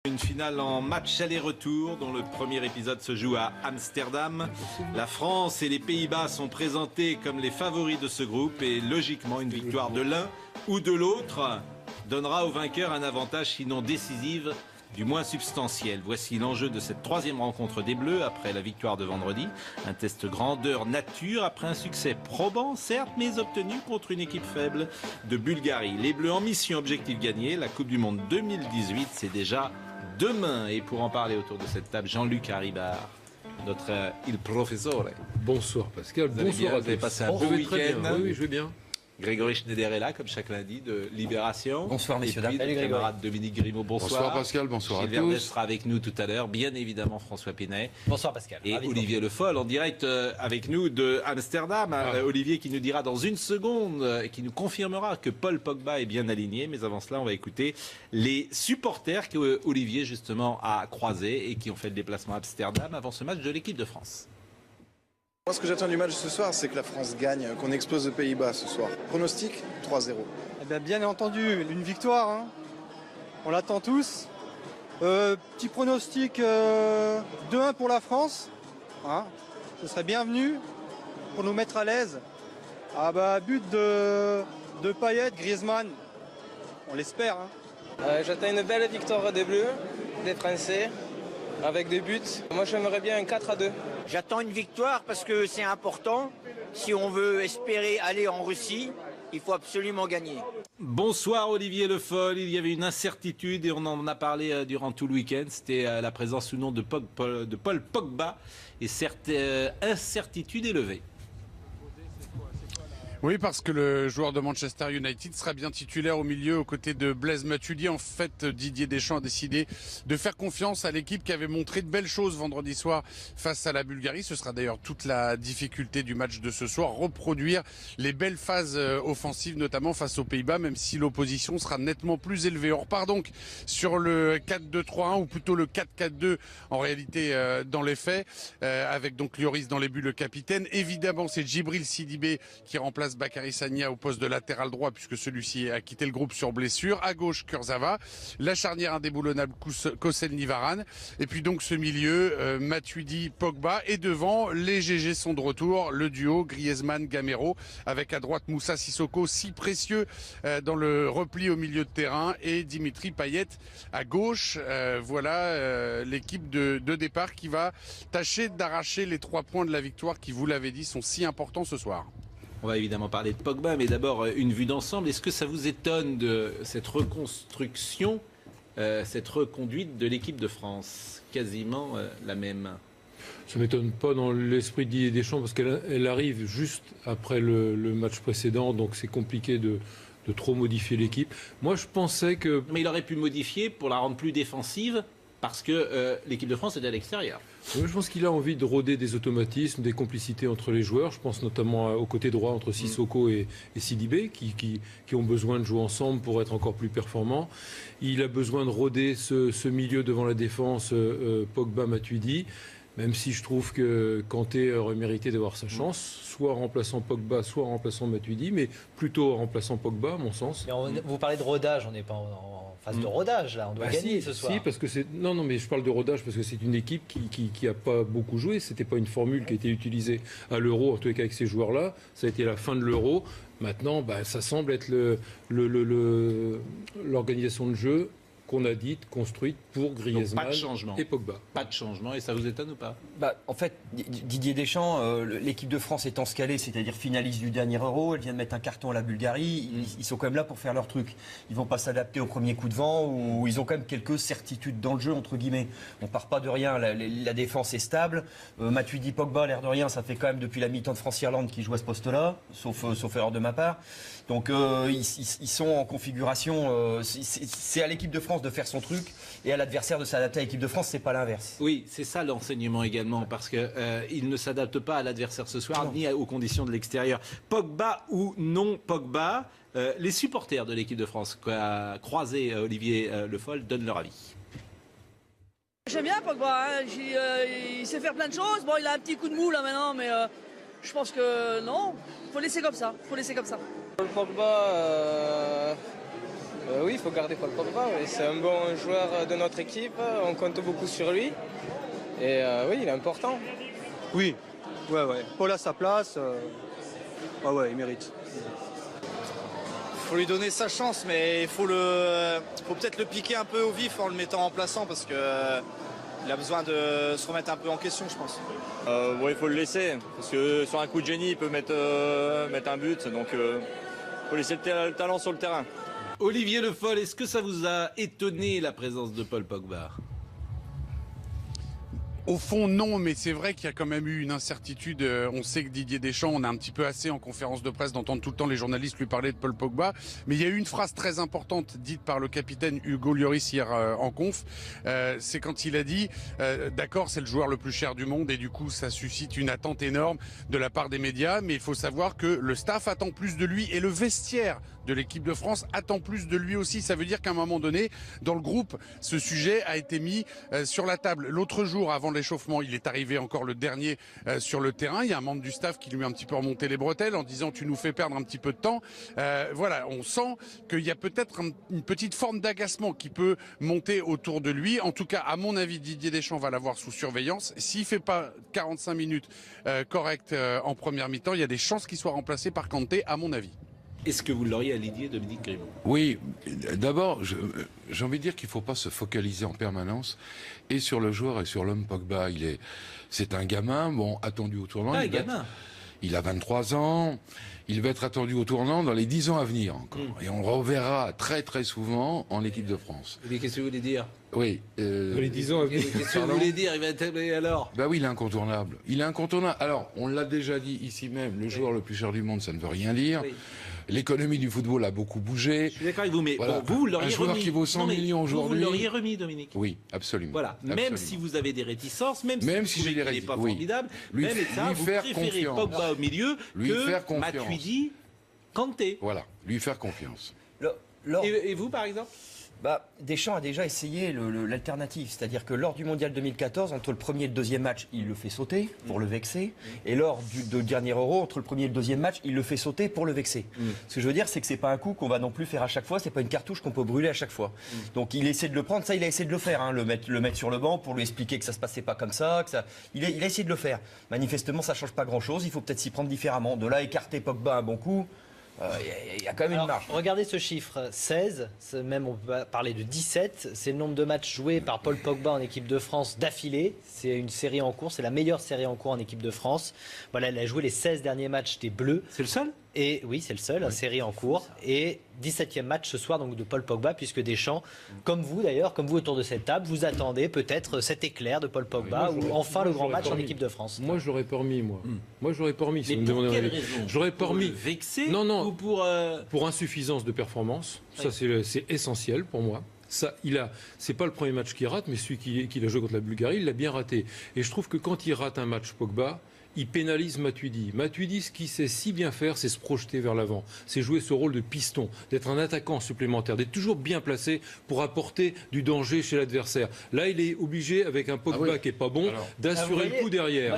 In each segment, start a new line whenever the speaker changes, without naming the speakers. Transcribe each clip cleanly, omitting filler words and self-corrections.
Une finale en match aller-retour dont le premier épisode se joue à Amsterdam. La France et les Pays-Bas sont présentés comme les favoris de ce groupe et logiquement une victoire de l'un ou de l'autre donnera au vainqueur un avantage sinon décisif, du moins substantiel. Voici l'enjeu de cette troisième rencontre des Bleus après la victoire de vendredi. Un test grandeur nature après un succès probant certes mais obtenu contre une équipe faible de Bulgarie. Les Bleus en mission objectif gagné. La Coupe du Monde 2018 c'est déjà demain. Et pour en parler autour de cette table, Jean-Luc Haribard, notre il professore.
Bonsoir Pascal, bonsoir à tous.
Vous avez passé un beau week-end.
Oui, je vais bien.
Grégory Schneider est là, comme chaque lundi, de Libération.
Bonsoir, messieurs,
dames.
Salut,
camarade Dominique Grimaud, bonsoir.
Bonsoir Pascal, bonsoir
Gilles
à tous.
Verdez sera avec nous tout à l'heure. Bien évidemment, François Pinet.
Bonsoir Pascal.
Et Olivier Le Foll, en direct avec nous de Amsterdam. Olivier qui nous dira dans une seconde, qui nous confirmera que Paul Pogba est bien aligné. Mais avant cela, on va écouter les supporters que Olivier, justement, a croisés et qui ont fait le déplacement à Amsterdam avant ce match de l'équipe de France.
Moi, ce que j'attends du match ce soir, c'est que la France gagne, qu'on explose les Pays-Bas ce soir. Pronostic 3-0.
Eh bien entendu, une victoire. Hein. On l'attend tous. Petit pronostic 2-1 pour la France. Hein. Ce serait bienvenu pour nous mettre à l'aise. But de Payet, Griezmann. On l'espère. Hein.
J'attends une belle victoire des Bleus, des Français, avec des buts. Moi, j'aimerais bien un 4-2.
J'attends une victoire parce que c'est important. Si on veut espérer aller en Russie, il faut absolument gagner.
Bonsoir Olivier Le Foll. Il y avait une incertitude et on en a parlé durant tout le week-end. C'était la présence ou non de Paul Pogba. Et cette incertitude est levée.
Oui, parce que le joueur de Manchester United sera bien titulaire au milieu aux côtés de Blaise Matuidi. En fait, Didier Deschamps a décidé de faire confiance à l'équipe qui avait montré de belles choses vendredi soir face à la Bulgarie. Ce sera d'ailleurs toute la difficulté du match de ce soir, reproduire les belles phases offensives, notamment face aux Pays-Bas, même si l'opposition sera nettement plus élevée. On repart donc sur le 4-2-3-1 ou plutôt le 4-4-2 en réalité dans les faits, avec donc Lloris dans les buts, le capitaine. Évidemment, c'est Djibril Sidibé qui remplace Bakary Sagna au poste de latéral droit puisque celui-ci a quitté le groupe sur blessure. À gauche, Kurzawa. La charnière indéboulonnable, Koscielny Varane. Et puis donc ce milieu, Matuidi, Pogba. Et devant, les GG sont de retour. Le duo Griezmann-Gamero avec à droite Moussa Sissoko, si précieux dans le repli au milieu de terrain. Et Dimitri Payet à gauche. Voilà l'équipe de départ qui va tâcher d'arracher les 3 points de la victoire qui, vous l'avez dit, sont si importants ce soir.
On va évidemment parler de Pogba, mais d'abord une vue d'ensemble. Est-ce que ça vous étonne de cette reconstruction, cette reconduite de l'équipe de France? Quasiment la même.
Ça ne m'étonne pas dans l'esprit de Didier Deschamps parce qu'elle arrive juste après le match précédent, donc c'est compliqué de trop modifier l'équipe. Moi, je pensais que...
Mais il aurait pu modifier pour la rendre plus défensive parce que l'équipe de France était à l'extérieur.
Je pense qu'il a envie de rôder des automatismes, des complicités entre les joueurs. Je pense notamment au côté droit entre Sissoko et Sidibé qui ont besoin de jouer ensemble pour être encore plus performants. Il a besoin de rôder ce milieu devant la défense Pogba-Matuidi, même si je trouve que Kanté aurait mérité d'avoir sa chance, soit en remplaçant Pogba, soit en remplaçant Matuidi, mais plutôt en remplaçant Pogba, à mon sens.
Mais vous parlez de rodage, on n'est pas en phase de rodage, là, on doit gagner ce soir.
Si, parce que c'est... Non, mais je parle de rodage parce que c'est une équipe qui a pas beaucoup joué. C'était pas une formule qui a été utilisée à l'Euro, en tous les cas avec ces joueurs-là. Ça a été la fin de l'Euro. Maintenant, ça semble être l'organisation de jeu qu'on a dite, construite pour Griezmann et Pogba.
Pas de changement, et ça vous étonne ou pas?
En fait, Didier Deschamps, l'équipe de France étant scalée, c'est-à-dire finaliste du dernier Euro, elle vient de mettre un carton à la Bulgarie, ils sont quand même là pour faire leur truc. Ils vont pas s'adapter au premier coup de vent, ou ils ont quand même quelques certitudes dans le jeu, entre guillemets. On part pas de rien, la défense est stable. Matuidi, Pogba, l'air de rien, ça fait quand même depuis la mi-temps de France-Irlande qu'ils jouent à ce poste-là, sauf erreur de ma part. Donc ils sont en configuration, c'est à l'équipe de France de faire son truc et à l'adversaire de s'adapter à l'équipe de France, c'est pas l'inverse.
Oui, c'est ça l'enseignement également, parce que il ne s'adapte pas à l'adversaire ce soir, ni aux conditions de l'extérieur. Pogba ou non Pogba, les supporters de l'équipe de France qu'a croisé Olivier Le Foll donnent leur avis.
J'aime bien Pogba, hein. Il sait faire plein de choses. Bon, il a un petit coup de mou là maintenant, mais je pense que non, faut laisser comme ça.
Pogba, Oui, il faut garder Paul Pogba. Oui. C'est un bon joueur de notre équipe. On compte beaucoup sur lui. Et oui, il est important.
Oui, ouais. Paul a sa place. Ouais, il mérite.
Il faut lui donner sa chance, mais il faut peut-être le piquer un peu au vif en le mettant en plaçant parce que il a besoin de se remettre un peu en question, je pense.
Il faut le laisser parce que sur un coup de génie, il peut mettre un but, donc faut laisser le talent sur le terrain.
Olivier Le Foll, est-ce que ça vous a étonné la présence de Paul Pogba?
Au fond, non, mais c'est vrai qu'il y a quand même eu une incertitude. On sait que Didier Deschamps, on a un petit peu assez en conférence de presse d'entendre tout le temps les journalistes lui parler de Paul Pogba. Mais il y a eu une phrase très importante dite par le capitaine Hugo Lloris hier en conf. C'est quand il a dit, d'accord, c'est le joueur le plus cher du monde et du coup, ça suscite une attente énorme de la part des médias. Mais il faut savoir que le staff attend plus de lui et le vestiaire de l'équipe de France attend plus de lui aussi. Ça veut dire qu'à un moment donné, dans le groupe, ce sujet a été mis sur la table. L'autre jour, avant l'échauffement, il est arrivé encore le dernier sur le terrain. Il y a un membre du staff qui lui a un petit peu remonté les bretelles en disant tu nous fais perdre un petit peu de temps. Voilà, on sent qu'il y a peut-être une petite forme d'agacement qui peut monter autour de lui. En tout cas, à mon avis, Didier Deschamps va l'avoir sous surveillance. S'il fait pas 45 minutes correctes en première mi-temps, il y a des chances qu'il soit remplacé par Kanté, à mon avis.
Est-ce que vous l'auriez aligné, Dominique Grimaud?
Oui, d'abord, j'ai envie de dire qu'il ne faut pas se focaliser en permanence et sur le joueur et sur l'homme Pogba. C'est un gamin, bon, attendu au tournant. Il a 23 ans, il va être attendu au tournant dans les 10 ans à venir encore. Et on le reverra très très souvent en équipe de France.
Mais qu'est-ce que vous voulez dire?
Oui.
Dans les 10 ans à venir.
Qu'est-ce que vous voulez dire? Il va être alors?
Bah oui, il est incontournable. Il est incontournable. Alors, on l'a déjà dit ici même, le joueur le plus cher du monde, ça ne veut rien dire. Oui. L'économie du football a beaucoup bougé.
Je suis d'accord avec vous, mais
voilà.
Bon, vous l'auriez remis.
Un joueur qui vaut 100 millions aujourd'hui.
Vous l'auriez remis, Dominique.
Oui, absolument.
Voilà.
Absolument.
Même si vous avez des réticences, même si j'ai des réticences, pas
oui.
formidable,
lui
vous
faire
préférez
confiance.
Pogba au milieu que Matuidi, Kanté.
Voilà, lui faire confiance.
Et vous, par exemple?
Deschamps a déjà essayé l'alternative, c'est-à-dire que lors du Mondial 2014, entre le premier et le deuxième match, il le fait sauter pour le vexer, et lors du dernier Euro, entre le premier et le deuxième match, il le fait sauter pour le vexer. Ce que je veux dire, c'est que c'est pas un coup qu'on va non plus faire à chaque fois, c'est pas une cartouche qu'on peut brûler à chaque fois. Donc il essaie de le prendre, ça il a essayé de le faire, le mettre sur le banc pour lui expliquer que ça se passait pas comme ça, il a essayé de le faire. Manifestement, ça change pas grand-chose, il faut peut-être s'y prendre différemment. De là, écarter Pogba un bon coup. Il y a quand même une marge.
Regardez ce chiffre, 16, même on peut parler de 17, c'est le nombre de matchs joués par Paul Pogba en équipe de France d'affilée. C'est une série en cours, c'est la meilleure série en cours en équipe de France. Voilà, il a joué les 16 derniers matchs des Bleus.
C'est le seul?
Et oui, c'est le seul, la série en cours. Et 17e match ce soir donc de Paul Pogba, puisque Deschamps, comme vous d'ailleurs, comme vous autour de cette table, vous attendez peut-être cet éclair de Paul Pogba ou enfin le grand match en équipe de France.
Moi, je l'aurais pas remis, moi. Moi, je l'aurais pas remis.
Mais si pour quelle raison?
J'aurais pas remis.
Vexé?
Non.
Ou
pour insuffisance de performance. Ça, c'est essentiel pour moi. Ça, c'est pas le premier match qu'il rate, mais celui qu'il a joué contre la Bulgarie, il l'a bien raté. Et je trouve que quand il rate un match Pogba, il pénalise Matuidi. Matuidi, ce qu'il sait si bien faire, c'est se projeter vers l'avant. C'est jouer ce rôle de piston, d'être un attaquant supplémentaire, d'être toujours bien placé pour apporter du danger chez l'adversaire. Là, il est obligé, avec un Pogba qui est pas bon, d'assurer le coup derrière.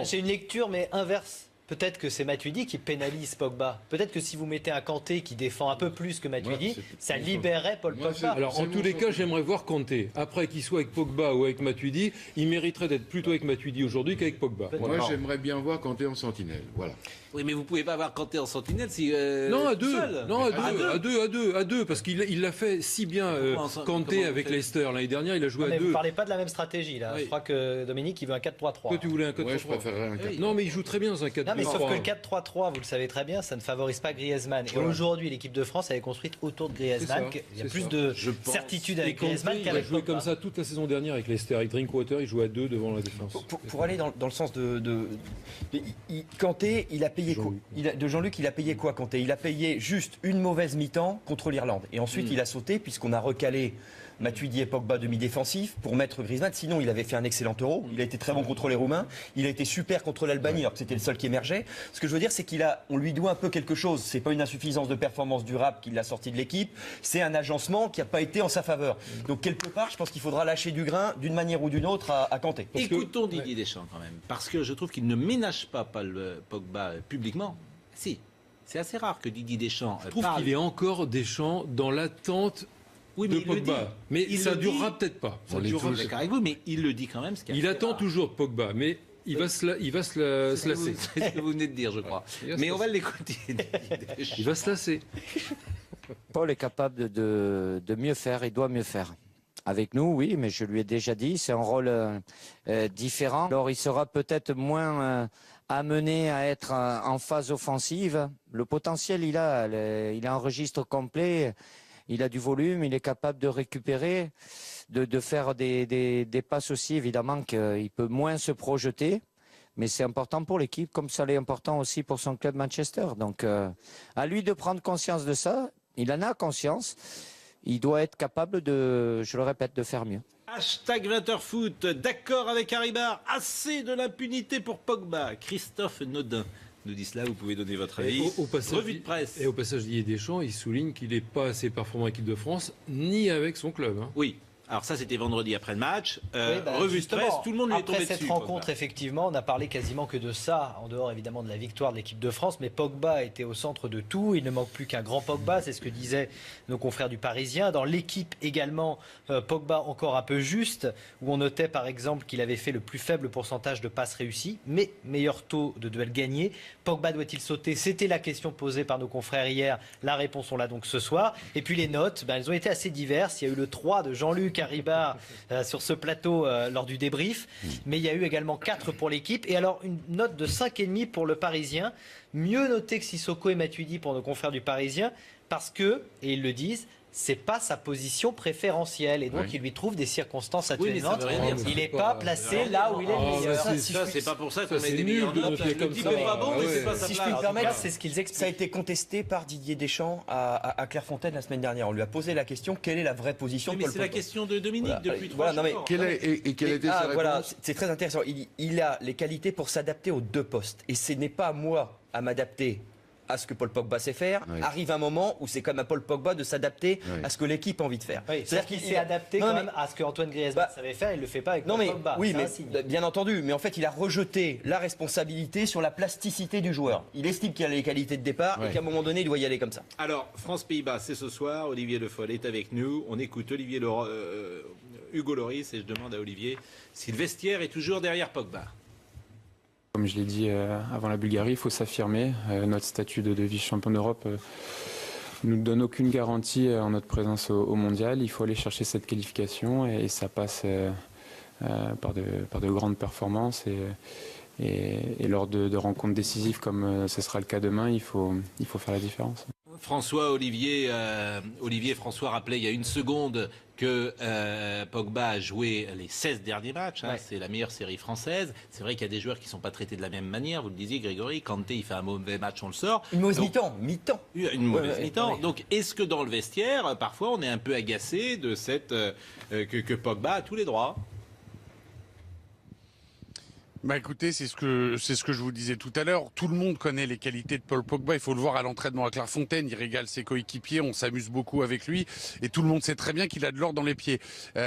J'ai une lecture, mais inverse. Peut-être que c'est Matuidi qui pénalise Pogba. Peut-être que si vous mettez un Kanté qui défend un peu plus que Matuidi, ça libérerait Paul Pogba.
Alors en tous les cas, j'aimerais voir Kanté. Après qu'il soit avec Pogba ou avec Matuidi, il mériterait d'être plutôt avec Matuidi aujourd'hui qu'avec Pogba.
Moi, j'aimerais bien voir Kanté en sentinelle. Voilà.
Oui, mais vous pouvez pas avoir Kanté en sentinelle si.
Non, à deux.
Seul.
Non, à deux, parce qu'il l'a fait si bien Kanté avec Leicester l'année dernière. Il a joué à deux.
Vous parlez pas de la même stratégie là.
Oui.
Je crois que Dominique il veut un 4-3-3.
Toi, tu voulais un 4-3-3.
Ouais, je préférerais un 4-3-3.
Non, mais il joue très bien dans un 4-3-3.
Mais sauf que le 4-3-3, vous le savez très bien, ça ne favorise pas Griezmann. Et aujourd'hui, l'équipe de France, elle est construite autour de Griezmann. Il y a plus de certitude avec Griezmann qu'avec Pogba.
Il a joué comme ça toute la saison dernière avec Leicester. Avec Drinkwater, il jouait à deux devant la défense.
Pour aller dans le sens Kanté, il a payé quoi? De Jean-Luc, il a payé quoi, Kanté? Il a payé juste une mauvaise mi-temps contre l'Irlande. Et ensuite, il a sauté, puisqu'on a recalé Matuidi et Pogba demi-défensif pour mettre Griezmann. Sinon, il avait fait un excellent Euro. Il a été très bon contre les Roumains. Il a été super contre l'Albanie, alors que c'était le seul qui émergeait. Ce que je veux dire, c'est on lui doit un peu quelque chose. C'est pas une insuffisance de performance durable qui l'a sorti de l'équipe. C'est un agencement qui n'a pas été en sa faveur. Donc, quelque part, je pense qu'il faudra lâcher du grain d'une manière ou d'une autre à Kanté.
Écoutons Didier Deschamps quand même. Parce que je trouve qu'il ne ménage pas Paul Pogba publiquement. Si. C'est assez rare que Didier Deschamps
Je trouve
parle.
qu'il est encore Deschamps dans l'attente de Pogba. Mais ça ne durera peut-être pas.
Ça durera peut-être avec vous, mais il le dit quand même.
Il attend toujours Pogba, mais il va se lasser.
C'est ce que vous venez de dire, je crois. Mais on va l'écouter.
Il va se lasser.
Paul est capable de mieux faire, il doit mieux faire. Avec nous, oui, mais je lui ai déjà dit, c'est un rôle différent. Alors il sera peut-être moins amené à être en phase offensive. Le potentiel, il a un registre complet, il a du volume, il est capable de récupérer, de faire des passes aussi, évidemment qu'il peut moins se projeter. Mais c'est important pour l'équipe, comme ça l'est important aussi pour son club Manchester. Donc à lui de prendre conscience de ça, il en a conscience. Il doit être capable je le répète, de faire mieux.
Hashtag 20h-foot, d'accord avec Haribar, assez de l'impunité pour Pogba. Christophe Nodin nous dit cela, vous pouvez donner votre avis. Revue de presse.
Et au passage, Didier Deschamps, il souligne qu'il n'est pas assez performant en équipe de France, ni avec son club.
Oui. Alors ça, c'était vendredi après le match. Revue de presse, tout le monde lui est tombé dessus.
Après cette rencontre, effectivement, on n'a parlé quasiment que de ça, en dehors évidemment de la victoire de l'équipe de France. Mais Pogba était au centre de tout. Il ne manque plus qu'un grand Pogba, c'est ce que disaient nos confrères du Parisien. Dans l'équipe également, Pogba encore un peu juste, où on notait par exemple qu'il avait fait le plus faible pourcentage de passes réussies, mais meilleur taux de duels gagnés. Pogba doit-il sauter? C'était la question posée par nos confrères hier. La réponse, on l'a donc ce soir. Et puis les notes, elles ont été assez diverses. Il y a eu le 3 de Jean-Luc Haribar sur ce plateau lors du débrief, mais il y a eu également 4 pour l'équipe, et alors une note de 5,5 pour le Parisien, mieux noté que Sissoko et Matuidi pour nos confrères du Parisien, parce que, et ils le disent, c'est pas sa position préférentielle, et donc il lui trouve des circonstances atténuantes. Il n'est pas placé là où il est le meilleur.
Ça, c'est pas pour ça qu'on met des millions de notes. Le type est pas bon, mais c'est pas sa place.
Si je puis me permettre, c'est ce qu'ils expliquent. Ça a été contesté par Didier Deschamps à Clairefontaine la semaine dernière. On lui a posé la question, quelle est la vraie position de Paul Pogba ?
C'est la question de Dominique depuis 3 jours.
Quelle était sa réponse ?
Voilà, c'est très intéressant. Il a les qualités pour s'adapter aux deux postes. Et ce n'est pas à moi à m'adapter à ce que Paul Pogba sait faire. Arrive un moment où c'est comme à Paul Pogba de s'adapter à ce que l'équipe a envie de faire.
C'est-à-dire qu'il s'est adapté quand même à ce qu'Antoine Griezmann savait faire, il ne le fait pas avec Paul Pogba.
Oui, mais bien entendu, mais en fait il a rejeté la responsabilité sur la plasticité du joueur. Il estime qu'il a les qualités de départ et qu'à un moment donné il doit y aller comme ça.
Alors, France-Pays-Bas, c'est ce soir, Olivier Le Foll est avec nous, on écoute Hugo Lloris et je demande à Olivier si le vestiaire est toujours derrière Pogba.
Comme je l'ai dit avant la Bulgarie, il faut s'affirmer. Notre statut de vice-champion d'Europe ne nous donne aucune garantie en notre présence au mondial. Il faut aller chercher cette qualification et ça passe par de grandes performances. Et lors de rencontres décisives comme ce sera le cas demain, il faut faire la différence.
Olivier François rappelait il y a une seconde que Pogba a joué les 16 derniers matchs. C'est la meilleure série française. C'est vrai qu'il y a des joueurs qui ne sont pas traités de la même manière. Vous le disiez, Grégory, Kanté, il fait un mauvais match, on le sort.
Une mauvaise mi-temps.
Une mauvaise mi-temps. Donc, est-ce que dans le vestiaire, parfois, on est un peu agacé de que Pogba a tous les droits ?
Bah écoutez, c'est ce que je vous disais tout à l'heure. Tout le monde connaît les qualités de Paul Pogba. Il faut le voir à l'entraînement à Clairefontaine. Il régale ses coéquipiers. On s'amuse beaucoup avec lui. Et tout le monde sait très bien qu'il a de l'or dans les pieds.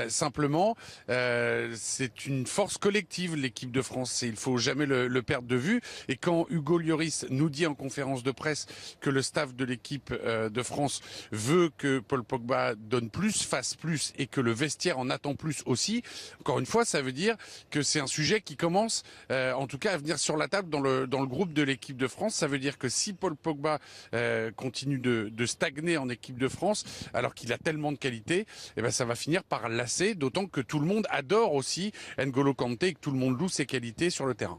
Simplement, c'est une force collective, l'équipe de France. Il faut jamais le perdre de vue. Et quand Hugo Lloris nous dit en conférence de presse que le staff de l'équipe de France veut que Paul Pogba donne plus, fasse plus et que le vestiaire en attend plus aussi, encore une fois, ça veut dire que c'est un sujet qui commence en tout cas à venir sur la table dans le groupe de l'équipe de France. Ça veut dire que si Paul Pogba continue de stagner en équipe de France alors qu'il a tellement de qualité, ça va finir par lasser, d'autant que tout le monde adore aussi N'Golo Kanté et que tout le monde loue ses qualités sur le terrain.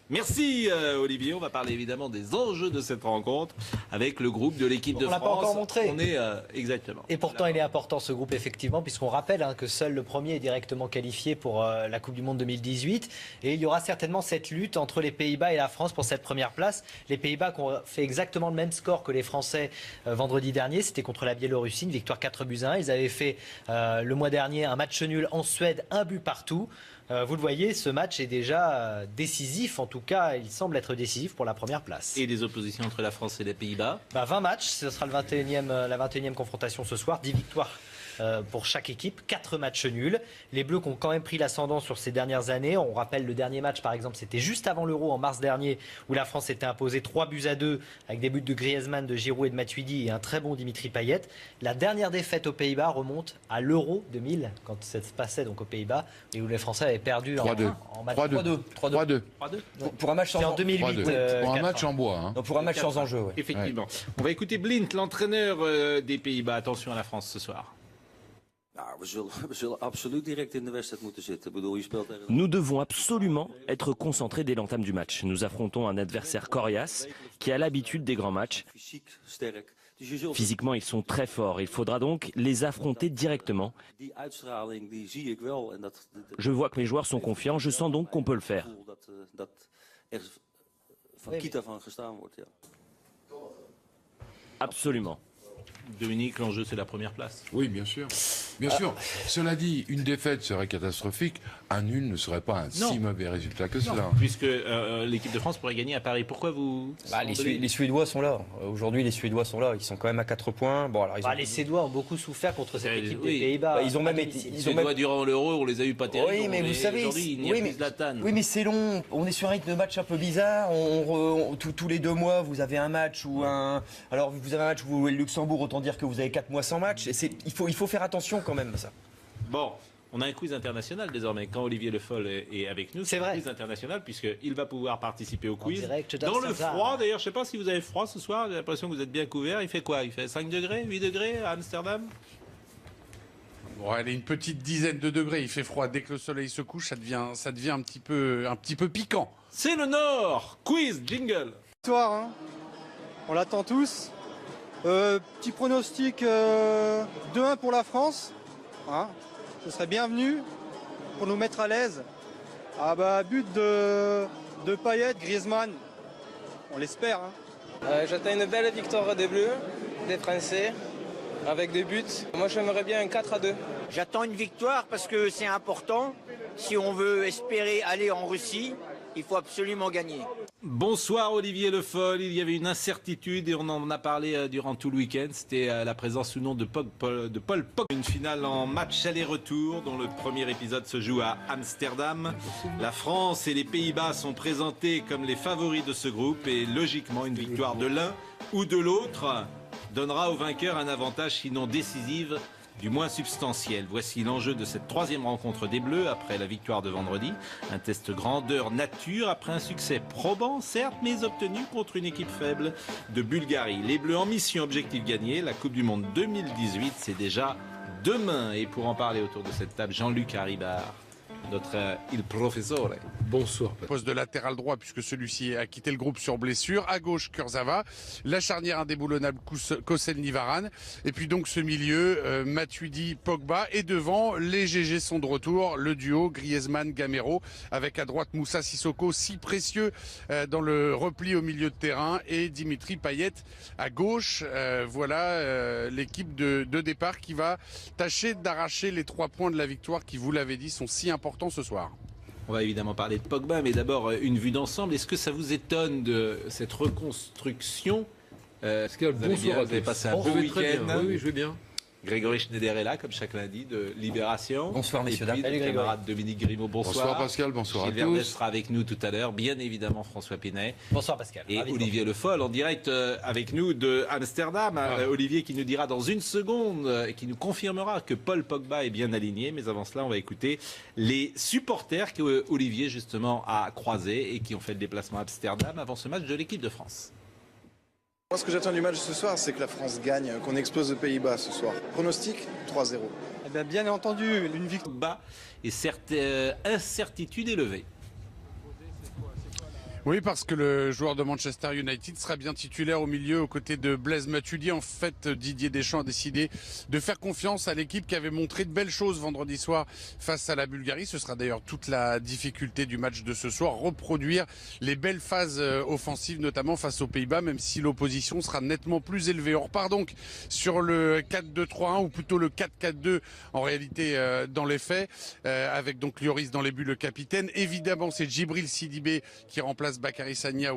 Merci Olivier, on va parler évidemment des enjeux de cette rencontre avec le groupe de l'équipe de France.
On l'a pas encore montré.
On est exactement.
Et pourtant il est important ce groupe effectivement, puisqu'on rappelle que seul le premier est directement qualifié pour la Coupe du Monde 2018, et il y aura certainement cette lutte entre les Pays-Bas et la France pour cette première place. Les Pays-Bas qui ont fait exactement le même score que les Français vendredi dernier, c'était contre la Biélorussie, une victoire 4-1. Ils avaient fait le mois dernier un match nul en Suède, 1 but partout. Vous le voyez, ce match est déjà décisif, en tout cas il semble être décisif pour la première place.
Et les oppositions entre la France et les Pays-Bas ?
20 matchs, ce sera la 21e confrontation ce soir, 10 victoires pour chaque équipe, 4 matchs nuls. Les Bleus qui ont quand même pris l'ascendant sur ces dernières années. On rappelle le dernier match par exemple, c'était juste avant l'Euro en mars dernier où la France s'était imposée 3-2 avec des buts de Griezmann, de Giroud et de Matuidi et un très bon Dimitri Payet. La dernière défaite aux Pays-Bas remonte à l'Euro 2000 quand ça se passait donc aux Pays-Bas et où les Français avaient perdu en match
3-2. Pour un match sans
en 2008.
Pour un match en bois. Hein.
Non, pour un match sans enjeu. Ouais.
Effectivement. On va écouter Blind, l'entraîneur des Pays-Bas. Attention à la France ce soir.
Nous devons absolument être concentrés dès l'entame du match. Nous affrontons un adversaire coriace qui a l'habitude des grands matchs. Physiquement, ils sont très forts. Il faudra donc les affronter directement. Je vois que mes joueurs sont confiants. Je sens donc qu'on peut le faire. Absolument.
Dominique, l'enjeu c'est la première place.
Oui, bien sûr. Bien sûr. Cela dit, une défaite serait catastrophique. Un nul ne serait pas un si mauvais résultat que cela.
Puisque l'équipe de France pourrait gagner à Paris. Pourquoi vous...
Les Suédois sont là. Aujourd'hui, les Suédois sont là. Ils sont quand même à 4 points. Bon, alors,
les Suédois ont beaucoup souffert contre cette équipe des Pays-Bas.
Ils ont même été...
Les Suédois durant l'Euro, on les a eu pas terribles.
Oui, mais vous savez...
Aujourd'hui, il n'y a plus Zlatan.
Oui, mais c'est long. On est sur un rythme de match un peu bizarre. Tous les 2 mois, vous avez un match ou un... Alors, vous avez un match où vous jouez le Luxembourg, autant dire que vous avez 4 mois sans match. Et il faut faire attention quand même à ça.
Bon, on a un quiz international désormais. Quand Olivier Le Foll est avec nous, c'est un quiz international puisqu'il va pouvoir participer au quiz. Dans le froid, d'ailleurs, je ne sais pas si vous avez froid ce soir, j'ai l'impression que vous êtes bien couverts. Il fait quoi? Il fait 5 degrés, 8 degrés à Amsterdam?
Bon, elle est une petite dizaine de degrés. Il fait froid. Dès que le soleil se couche, ça devient un petit peu piquant.
C'est le Nord. Quiz, jingle.
Victoire, hein. On l'attend tous. Petit pronostic 2-1 pour la France. Hein. Ce serait bienvenu pour nous mettre à l'aise. Ah bah but de Payet, Griezmann. On l'espère. Hein.
J'attends une belle victoire des Bleus, des Français, avec des buts. Moi j'aimerais bien un 4-2.
J'attends une victoire parce que c'est important. Si on veut espérer aller en Russie, il faut absolument gagner.
Bonsoir Olivier Le Foll. Il y avait une incertitude et on en a parlé durant tout le week-end. C'était la présence ou non de Paul Pogba. Une finale en match aller-retour dont le premier épisode se joue à Amsterdam. La France et les Pays-Bas sont présentés comme les favoris de ce groupe et logiquement une victoire de l'un ou de l'autre donnera au vainqueur un avantage sinon décisif, du moins substantiel. Voici l'enjeu de cette 3e rencontre des Bleus après la victoire de vendredi. Un test grandeur nature après un succès probant, certes, mais obtenu contre une équipe faible de Bulgarie. Les Bleus en mission, objectif gagné. La Coupe du Monde 2018, c'est déjà demain. Et pour en parler autour de cette table, Jean-Luc Haribard, notre il professore.
Bonsoir.
Poste de latéral droit puisque celui-ci a quitté le groupe sur blessure. À gauche, Kurzawa. La charnière indéboulonnable, Koscielny-Varane. Et puis donc ce milieu, Matuidi, Pogba. Et devant, les GG sont de retour. Le duo Griezmann-Gamero. Avec à droite Moussa Sissoko, si précieux dans le repli au milieu de terrain. Et Dimitri Payet à gauche. Voilà l'équipe de départ qui va tâcher d'arracher les 3 points de la victoire qui, vous l'avez dit, sont si importants ce soir.
On va évidemment parler de Pogba, mais d'abord une vue d'ensemble. Est-ce que ça vous étonne de cette reconstruction?
Bonsoir,
vous avez passé un beau week-end.
Oui, je vais bien.
Grégory Schneider est là, comme chaque lundi, de Libération.
Bonsoir, messieurs, dames.
Salut, camarade Dominique Grimaud, bonsoir.
Bonsoir Pascal, bonsoir
Gilles
à tous.
Verdez sera avec nous tout à l'heure. Bien évidemment, François Pinet.
Bonsoir Pascal.
Et Olivier Le Foll en direct avec nous de Amsterdam. Olivier qui nous dira dans une seconde et qui nous confirmera que Paul Pogba est bien aligné. Mais avant cela, on va écouter les supporters que Olivier justement a croisés et qui ont fait le déplacement à Amsterdam avant ce match de l'équipe de France.
Moi, ce que j'attends du match ce soir, c'est que la France gagne, qu'on explose les Pays-Bas ce soir. Pronostic 3-0.
Eh bien entendu, une victoire.
Bas et certaines incertitudes élevées.
Oui, parce que le joueur de Manchester United sera bien titulaire au milieu aux côtés de Blaise Matuidi. En fait, Didier Deschamps a décidé de faire confiance à l'équipe qui avait montré de belles choses vendredi soir face à la Bulgarie. Ce sera d'ailleurs toute la difficulté du match de ce soir, reproduire les belles phases offensives, notamment face aux Pays-Bas, même si l'opposition sera nettement plus élevée. On repart donc sur le 4-2-3-1 ou plutôt le 4-4-2 en réalité dans les faits, avec donc Lloris dans les buts, le capitaine. Évidemment, c'est Djibril Sidibé qui remplace Bakary Sagna